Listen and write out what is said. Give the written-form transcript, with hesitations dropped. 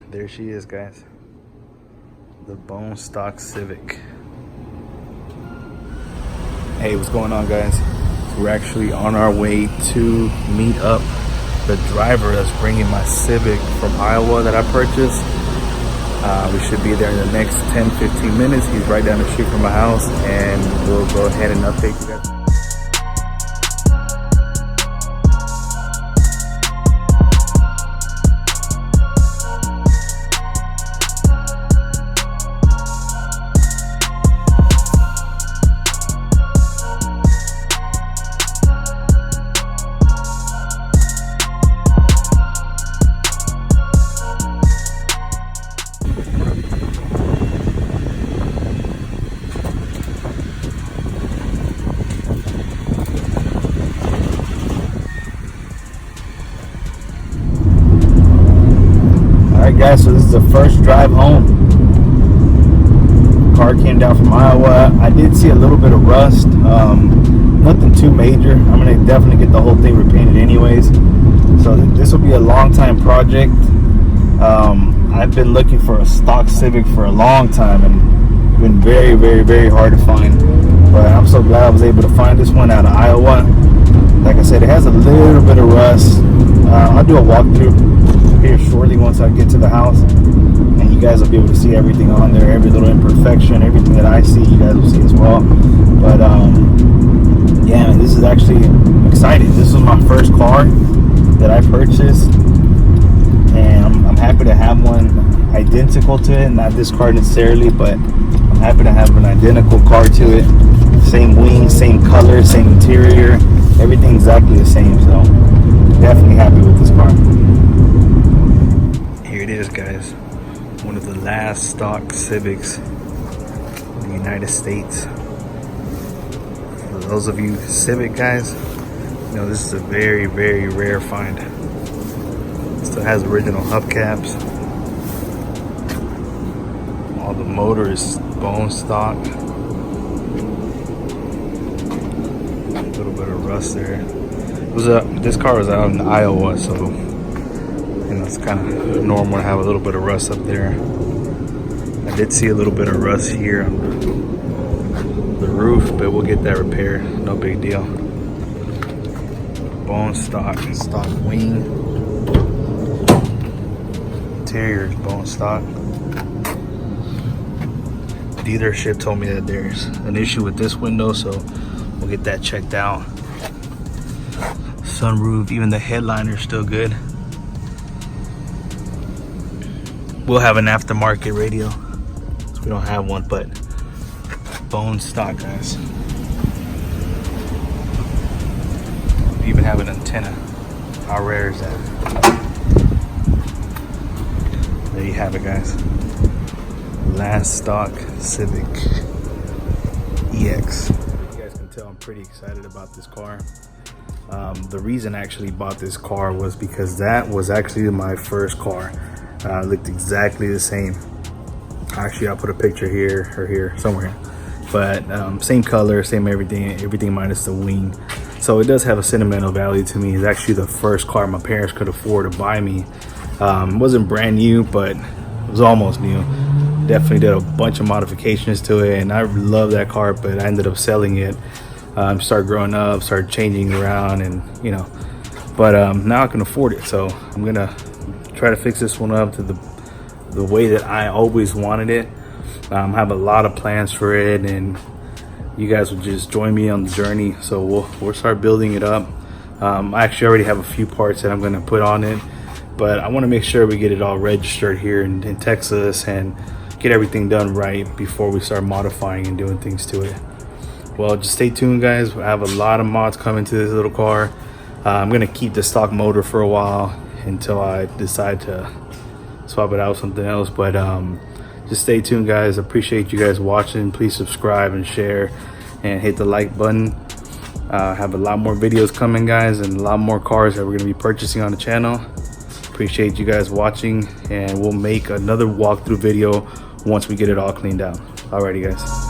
There she is, guys. The bone stock Civic. Hey, what's going on, guys? We're actually on our way to meet up the driver that's bringing my Civic from Iowa that I purchased. We should be there in the next 10-15 minutes. He's right down the street from my house, and we'll go ahead and update you guys. Guys, so this is the first drive home. Car came down from Iowa. I did see a little bit of rust, nothing too major. I'm gonna definitely get the whole thing repainted anyways, so this will be a long time project. I've been looking for a stock Civic for a long time, and it's been very hard to find, but I'm so glad I was able to find this one out of Iowa. Like I said, it has a little bit of rust. I'll do a walkthrough here shortly once I get to the house, and you guys will be able to see everything on there, every little imperfection, everything that I see, you guys will see as well. But yeah, man, this is actually exciting. This was my first car that I purchased, and I'm happy to have one identical to it. Not this car necessarily, but I'm happy to have an identical car to it. Same wing, same color, same interior, everything exactly the same. So definitely happy with this car. Here it is, guys. One of the last stock Civics in the United States. For those of you Civic guys, you know this is a very rare find. Still has original hubcaps. All the motor is bone stock. A little bit of rust there. This car was out in Iowa, so you know it's kind of normal to have a little bit of rust up there. I did see a little bit of rust here on the roof, but we'll get that repaired. No big deal. Bone stock wing. Interior is bone stock. Dealership told me that there's an issue with this window, so we'll get that checked out. Sunroof, even the headliner is still good. We'll have an aftermarket radio, so we don't have one, but bone stock, guys. We even have an antenna. How rare is that? There you have it, guys. Last stock Civic EX. You guys can tell I'm pretty excited about this car. The reason I actually bought this car was because that was actually my first car. It looked exactly the same. Actually, I'll put a picture here or here somewhere, but same color, same everything minus the wing. So it does have a sentimental value to me. It's actually the first car my parents could afford to buy me. It wasn't brand new, but it was almost new. Definitely did a bunch of modifications to it, and I love that car, but I ended up selling it. Started growing up, started changing around, and you know, but now I can afford it, so I'm gonna try to fix this one up to the way that I always wanted it. I have a lot of plans for it, and you guys will just join me on the journey. So we'll start building it up. I actually already have a few parts that I'm gonna put on it, but I want to make sure we get it all registered here in Texas and get everything done right before we start modifying and doing things to it. Well, just stay tuned, guys. I have a lot of mods coming to this little car. I'm gonna keep the stock motor for a while until I decide to swap it out with something else, but just stay tuned, guys. I appreciate you guys watching. Please subscribe and share and hit the like button. I have a lot more videos coming, guys, and a lot more cars that we're gonna be purchasing on the channel. Appreciate you guys watching, and we'll make another walkthrough video once we get it all cleaned out. Alrighty, guys.